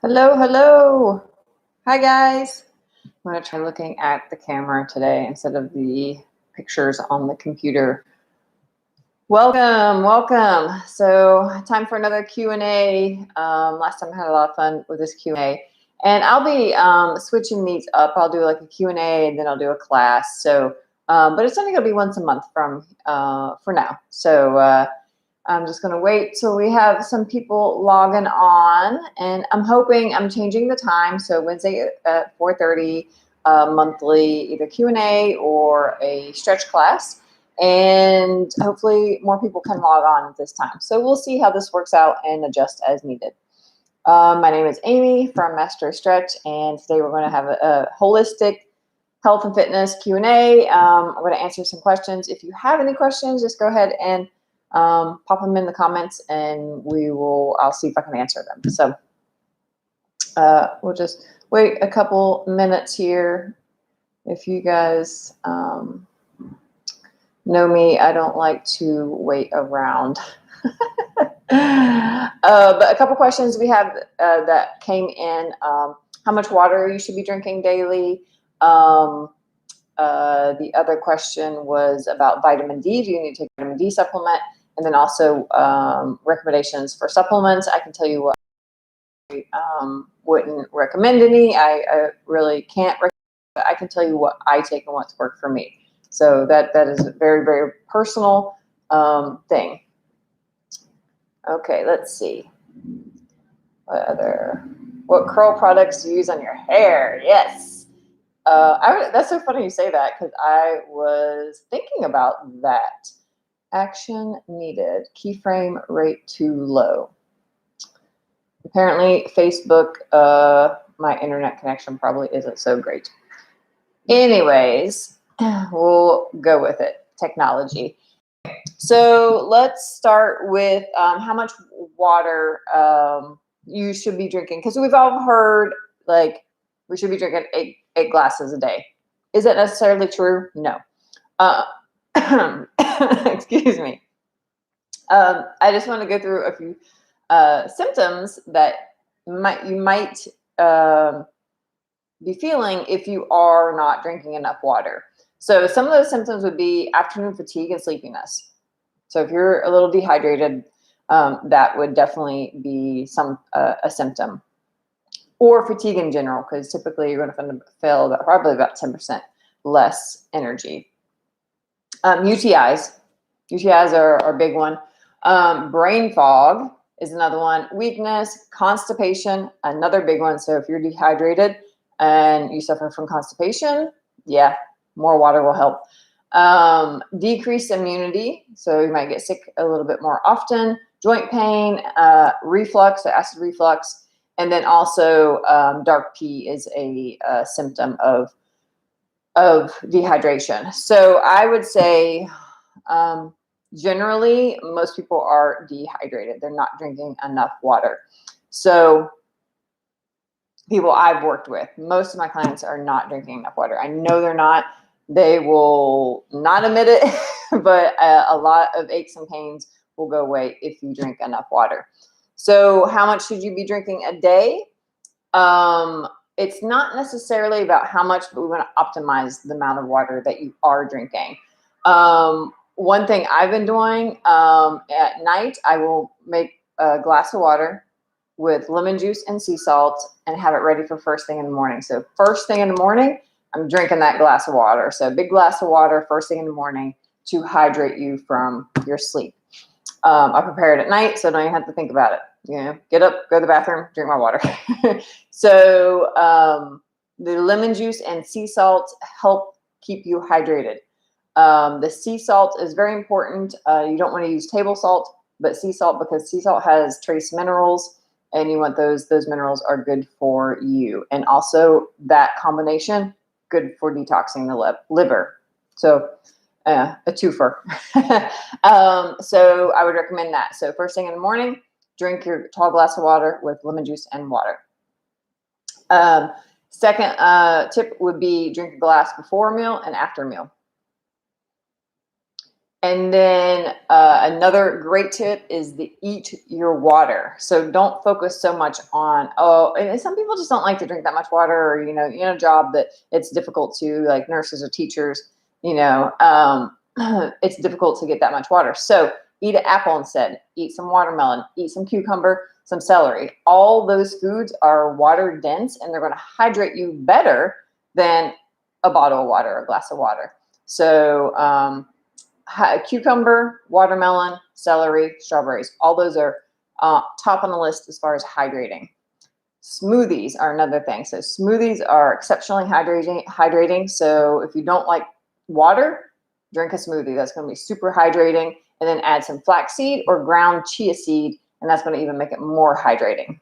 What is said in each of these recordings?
Hello, hello. Hi, guys. I'm going to try looking at the camera today instead of the pictures on the computer. Welcome, welcome. So time for another Q&A. Last time I had a lot of fun with this Q&A. And I'll be switching these up. I'll do like a Q&A and then I'll do a class. So, but it's only going to be once a month from for now. So I'm just going to wait till we have some people logging on, and I'm changing the time. So Wednesday at 4:30, monthly, either Q&A or a stretch class. And hopefully more people can log on at this time. So we'll see how this works out and adjust as needed. My name is Amy from Mastro Stretch, and today we're going to have a holistic health and fitness Q&A. I'm going to answer some questions. If you have any questions, just go ahead and pop them in the comments, and I'll see if I can answer them. So we'll just wait a couple minutes here. If you guys know me, I don't like to wait around. But a couple questions we have that came in. How much water you should be drinking daily. The other question was about vitamin D. Do you need to take a vitamin D supplement? And then also recommendations for supplements. I can tell you what I wouldn't recommend any. I really can't recommend, but I can tell you what I take and what's worked for me. So that is a very, very personal thing. Okay, let's see. What curl products do you use on your hair? Yes. That's so funny you say that, because I was thinking about that. Action needed. Keyframe rate too low. Apparently, Facebook, my internet connection probably isn't so great. Anyways, we'll go with it. Technology. So let's start with how much water you should be drinking. Because we've all heard, like, we should be drinking eight glasses a day. Is that necessarily true? No. Excuse me. I just want to go through a few symptoms that you might be feeling if you are not drinking enough water. So some of those symptoms would be afternoon fatigue and sleepiness. So if you're a little dehydrated, that would definitely be a symptom. Or fatigue in general, because typically you're going to feel probably about 10% less energy. UTIs are a big one. Brain fog is another one. Weakness, constipation, another big one. So if you're dehydrated and you suffer from constipation, yeah, more water will help. Decreased immunity, so you might get sick a little bit more often. Joint pain, reflux, so acid reflux, and then also dark pee is a symptom of dehydration. So I would say generally most people are dehydrated. They're not drinking enough water. So people I've worked with, most of my clients are not drinking enough water. I know they're not. They will not admit it, but a lot of aches and pains will go away if you drink enough water. So how much should you be drinking a day? It's not necessarily about how much, but we want to optimize the amount of water that you are drinking. One thing I've been doing at night, I will make a glass of water with lemon juice and sea salt and have it ready for first thing in the morning. So first thing in the morning, I'm drinking that glass of water. So a big glass of water first thing in the morning to hydrate you from your sleep. I prepare it at night, so I don't even have to think about it. You know, get up, go to the bathroom, drink my water. So the lemon juice and sea salt help keep you hydrated. The sea salt is very important. You don't want to use table salt, but sea salt, because sea salt has trace minerals, and you want those minerals are good for you. And also that combination, good for detoxing the liver. So a twofer. So I would recommend that. So first thing in the morning, drink your tall glass of water with lemon juice and water. Second tip would be drink a glass before a meal and after a meal. And then another great tip is the eat your water. So don't focus so much on, and some people just don't like to drink that much water, or, in a job that it's difficult to, like nurses or teachers, it's difficult to get that much water. So eat an apple instead, eat some watermelon, eat some cucumber, some celery. All those foods are water dense, and they're going to hydrate you better than a bottle of water, a glass of water. So, cucumber, watermelon, celery, strawberries. All those are top on the list as far as hydrating. Smoothies are another thing. So smoothies are exceptionally hydrating. So if you don't like water, drink a smoothie. That's going to be super hydrating. And then add some flaxseed or ground chia seed, and that's going to even make it more hydrating.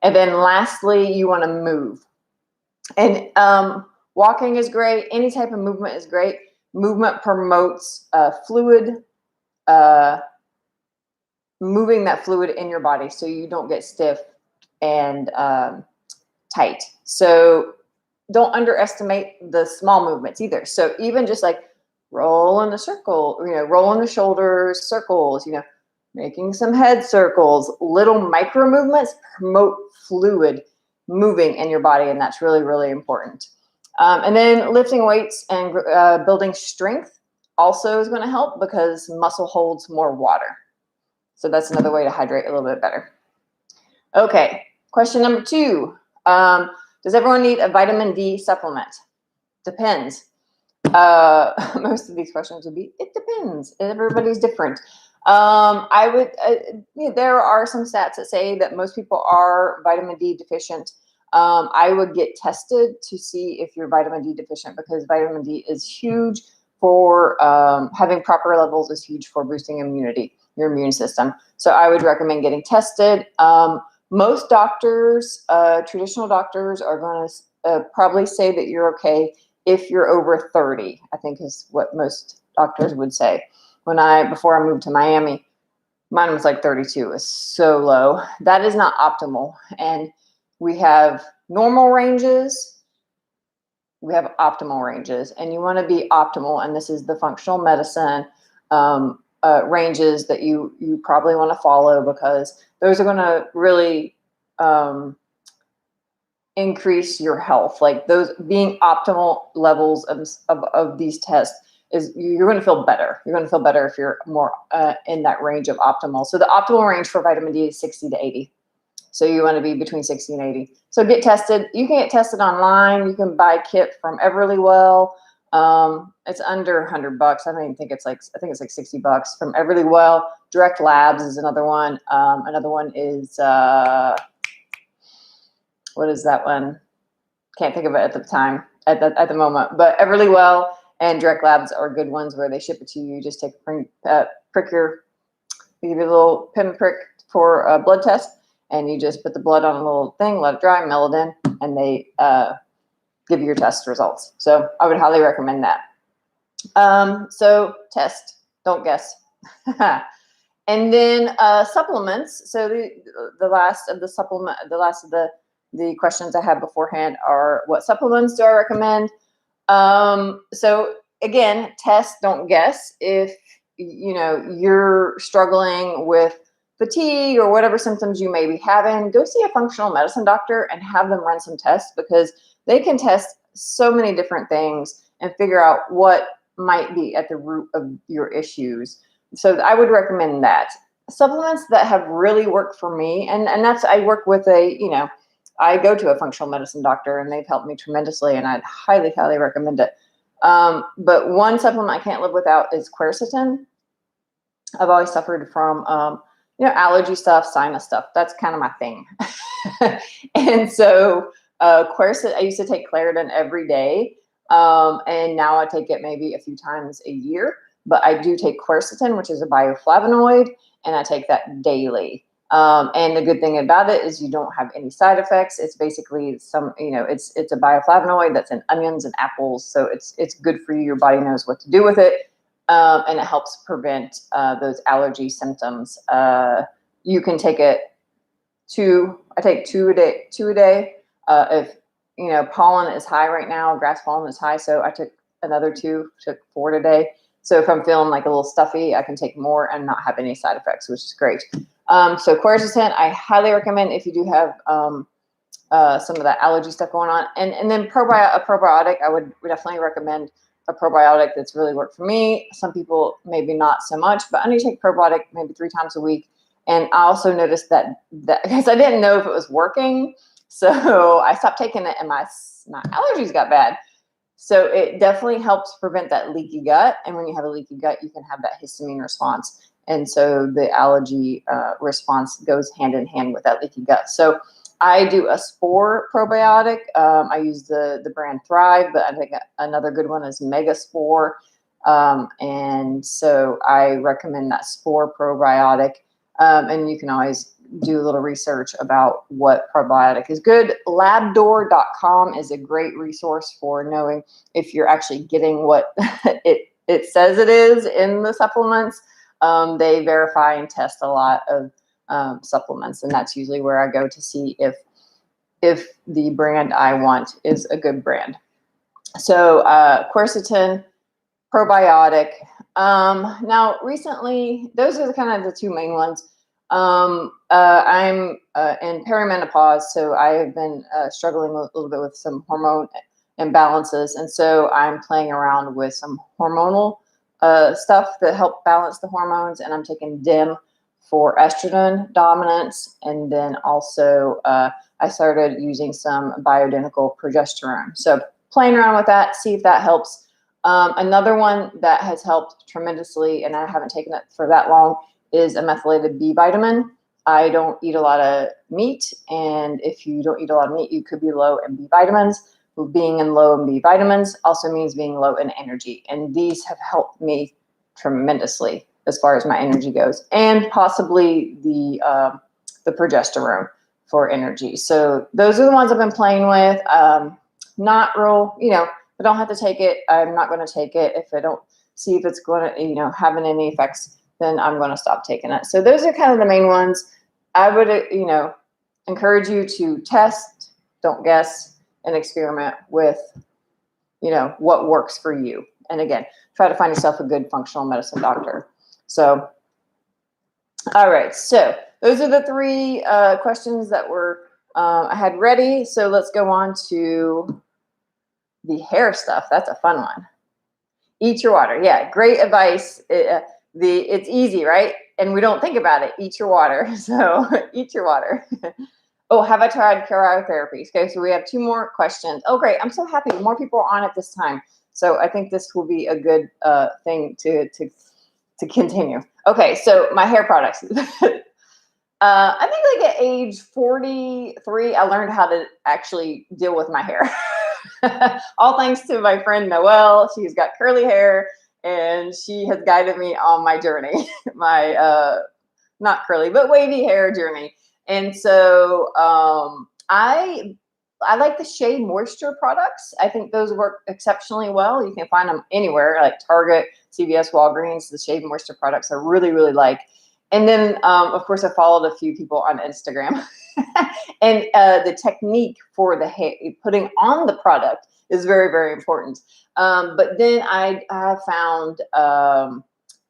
And then lastly, you want to move. And walking is great. Any type of movement is great. Movement promotes fluid, moving that fluid in your body so you don't get stiff and tight. So don't underestimate the small movements either. So even just like roll in a circle, roll in the shoulders, circles, making some head circles, little micro movements promote fluid moving in your body, and that's really, really important. And then lifting weights and building strength also is going to help because muscle holds more water. So that's another way to hydrate a little bit better. Okay, question number 2. Does everyone need a vitamin D supplement? Depends. Most of these questions would be, it depends. Everybody's different. There are some stats that say that most people are vitamin D deficient. I would get tested to see if you're vitamin D deficient, because vitamin D is huge for having proper levels is huge for boosting immunity, your immune system. So I would recommend getting tested. Most doctors, traditional doctors, are going to probably say that you're okay if you're over 30, I think is what most doctors would say. Before I moved to Miami, mine was like 32. It was so low. That is not optimal. And we have normal ranges, we have optimal ranges, and you want to be optimal. And this is the functional medicine ranges that you probably want to follow, because those are going to really increase your health. Like those being optimal levels of these tests is you're going to feel better. You're going to feel better if you're more in that range of optimal. So the optimal range for vitamin D is 60 to 80. So you want to be between 60 and 80. So get tested. You can get tested online. You can buy a kit from Everlywell. It's under $100. I don't even think I think it's like $60 from Everlywell. Direct Labs is another one. Another one is, what is that one? Can't think of it at the time, at the moment. But Everlywell and Direct Labs are good ones where they ship it to you. You just take they give you a little pin prick for a blood test, and you just put the blood on a little thing, let it dry, mail it in, and they give you your test results. So I would highly recommend that. So test, don't guess. And then supplements. So the last of the questions I had beforehand are, what supplements do I recommend? So again, test, don't guess. If you're struggling with fatigue or whatever symptoms you may be having, go see a functional medicine doctor and have them run some tests, because they can test so many different things and figure out what might be at the root of your issues. So I would recommend that. Supplements that have really worked for me, and that's, I work with I go to a functional medicine doctor, and they've helped me tremendously, and I'd highly, highly recommend it. But one supplement I can't live without is quercetin. I've always suffered from, allergy stuff, sinus stuff. That's kind of my thing. And so quercetin, I used to take Claritin every day. And now I take it maybe a few times a year. But I do take quercetin, which is a bioflavonoid, and I take that daily. And the good thing about it is you don't have any side effects. It's basically it's a bioflavonoid that's in onions and apples. So it's good for you. Your body knows what to do with it. And it helps prevent those allergy symptoms. You can take it I take two a day. If pollen is high right now, grass pollen is high, so I took another 2, took 4 today. So if I'm feeling like a little stuffy, I can take more and not have any side effects, which is great. So quercetin, I highly recommend if you do have some of that allergy stuff going on. And then a probiotic, I would definitely recommend a probiotic that's really worked for me. Some people maybe not so much, but I need to take probiotic maybe 3 times a week. And I also noticed that because I didn't know if it was working, so I stopped taking it and my allergies got bad. So it definitely helps prevent that leaky gut. And when you have a leaky gut, you can have that histamine response. And so the allergy response goes hand in hand with that leaky gut. So I do a spore probiotic. I use the brand Thrive, but I think another good one is Mega Spore. And so I recommend that spore probiotic. And you can always do a little research about what probiotic is good. Labdoor.com is a great resource for knowing if you're actually getting what it says it is in the supplements. They verify and test a lot of supplements, and that's usually where I go to see if the brand I want is a good brand. So quercetin, probiotic. Now recently, those are kind of the 2 main ones. I'm in perimenopause, so I have been struggling a little bit with some hormone imbalances, and so I'm playing around with some hormonal stuff that help balance the hormones, and I'm taking DIM for estrogen dominance, and then also I started using some bioidentical progesterone. So playing around with that, see if that helps. Another one that has helped tremendously, and I haven't taken it for that long, is a methylated B vitamin. I don't eat a lot of meat, and if you don't eat a lot of meat, you could be low in B vitamins. Being in low in B vitamins also means being low in energy, and these have helped me tremendously as far as my energy goes, and possibly the progesterone for energy. So those are the ones I've been playing with. Not real, if I don't have to take it, I'm not going to take it. If I don't see if it's going to, having any effects, then I'm going to stop taking it. So those are kind of the main ones. I would, encourage you to test, don't guess, and experiment with, what works for you. And again, try to find yourself a good functional medicine doctor. So, all right. So those are the 3 questions that I had ready. So let's go on to the hair stuff. That's a fun one. Eat your water. Yeah, great advice. It's easy, right? And we don't think about it. Eat your water. So eat your water. Oh, have I tried cryotherapy? Okay, so we have 2 more questions. Oh, great. I'm so happy. More people are on it this time. So I think this will be a good thing to continue. Okay, so my hair products. I think like at age 43, I learned how to actually deal with my hair. All thanks to my friend Noelle. She's got curly hair, and she has guided me on my journey, my not curly, but wavy hair journey. And so I like the Shea Moisture products. I think those work exceptionally well. You can find them anywhere, like Target, CVS, Walgreens. The Shea Moisture products I really, really like. And then, of course, I followed a few people on Instagram. And the technique for the hair, putting on the product is very, very important. But then I found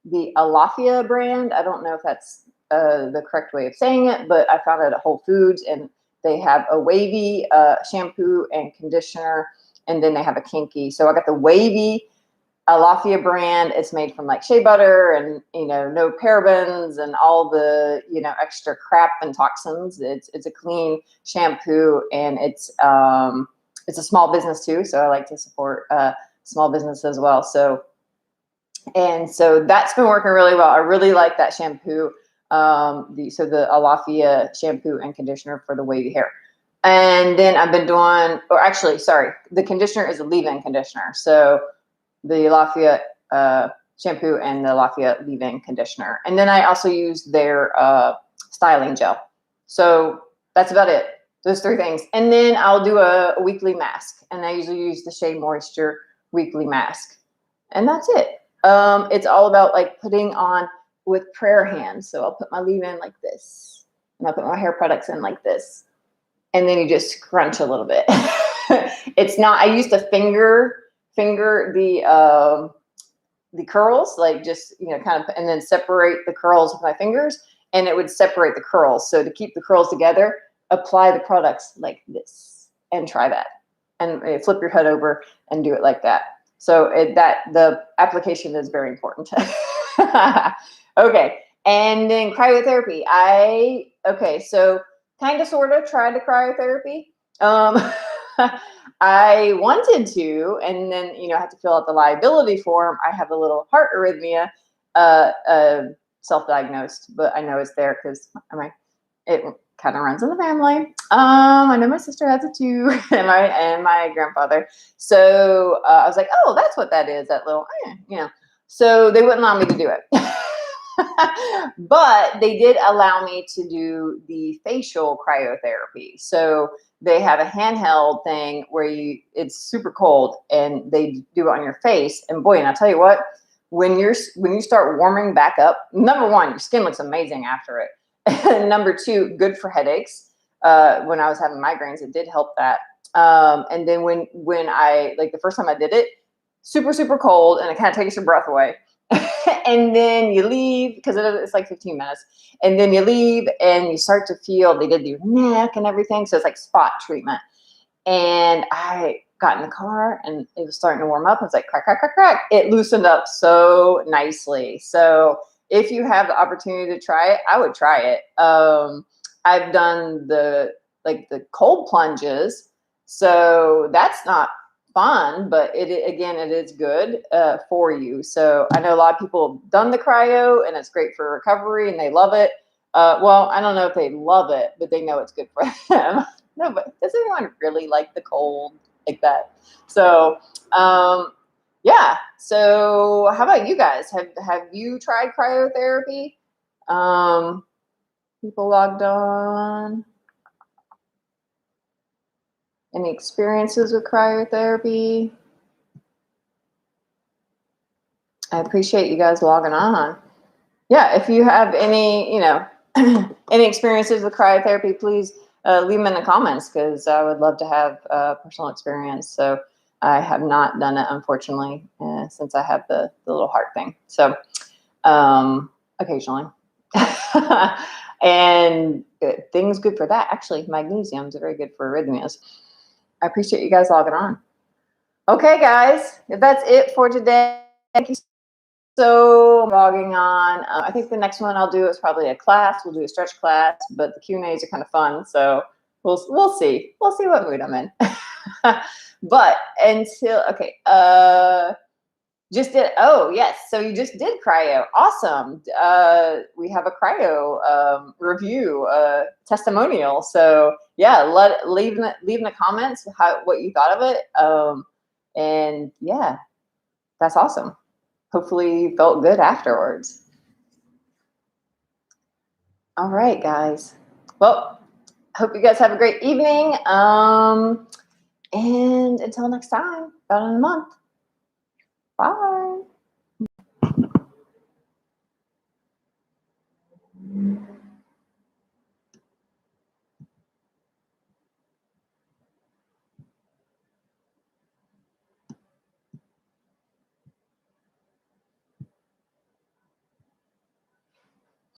the Alafia brand. I don't know if that's the correct way of saying it, but I found it at Whole Foods, and they have a wavy shampoo and conditioner, and then they have a kinky. So I got the wavy Alafia brand. It's made from like shea butter and, no parabens and all the, extra crap and toxins. It's a clean shampoo, and it's a small business too. So I like to support small business as well. So that's been working really well. I really like that shampoo. The Alafia shampoo and conditioner for the wavy hair. And then I've been doing, the conditioner is a leave-in conditioner. So the Alafia shampoo and the Alafia leave-in conditioner. And then I also use their styling gel. So that's about it. Those 3 things. And then I'll do a weekly mask. And I usually use the Shea Moisture weekly mask. And that's it. It's all about like putting on with prayer hands. So I'll put my leave-in like this. And I'll put my hair products in like this. And then you just scrunch a little bit. It's not, I used to finger the the curls, like just, kind of, and then separate the curls with my fingers, and it would separate the curls. So to keep the curls together, apply the products like this and try that. And flip your head over and do it like that. So the application is very important. Okay. And then cryotherapy. So kind of sort of tried the cryotherapy. I wanted to, and then, I had to fill out the liability form. I have a little heart arrhythmia, self-diagnosed, but I know it's there because it kind of runs in the family. I know my sister has it too, and my grandfather. So I was like, oh, that's what that is, that little, So they wouldn't allow me to do it. But they did allow me to do the facial cryotherapy. So they have a handheld thing where it's super cold and they do it on your face. And boy, and I'll tell you what, when you start warming back up, number one, your skin looks amazing after it. Number two, good for headaches. When I was having migraines, it did help that. And then when I, like the first time I did it, super, super cold, and it kind of takes your breath away. And then you leave, because it's like 15 minutes. And then you leave and you start to feel, they did your neck and everything. So it's like spot treatment. And I got in the car and it was starting to warm up. I was like, crack, crack, crack, crack. It loosened up so nicely. So if you have the opportunity to try it, I would try it. I've done the cold plunges. So that's not fun, but it is good for you. So I know a lot of people have done the cryo and it's great for recovery and they love it. Well, I don't know if they love it, but they know it's good for them. No, but does anyone really like the cold like that? So yeah. So how about you guys? Have you tried cryotherapy? People logged on. Any experiences with cryotherapy? I appreciate you guys logging on. Yeah, if you have any, any experiences with cryotherapy, please leave them in the comments, because I would love to have personal experience. So I have not done it, unfortunately, since I have the little heart thing. So occasionally. And things good for that. Actually, magnesium is very good for arrhythmias. I appreciate you guys logging on. Okay, guys, if that's it for today, thank you so much for logging on. I think the next one I'll do is probably a class. We'll do a stretch class, but the Q&As are kind of fun, so we'll see. We'll see what mood I'm in. But until oh yes, so you just did cryo. Awesome. We have a cryo review testimonial. So yeah, leave in the comments what you thought of it. And yeah, that's awesome. Hopefully you felt good afterwards. All right, guys. Well, hope you guys have a great evening. And until next time, about in a month. Bye.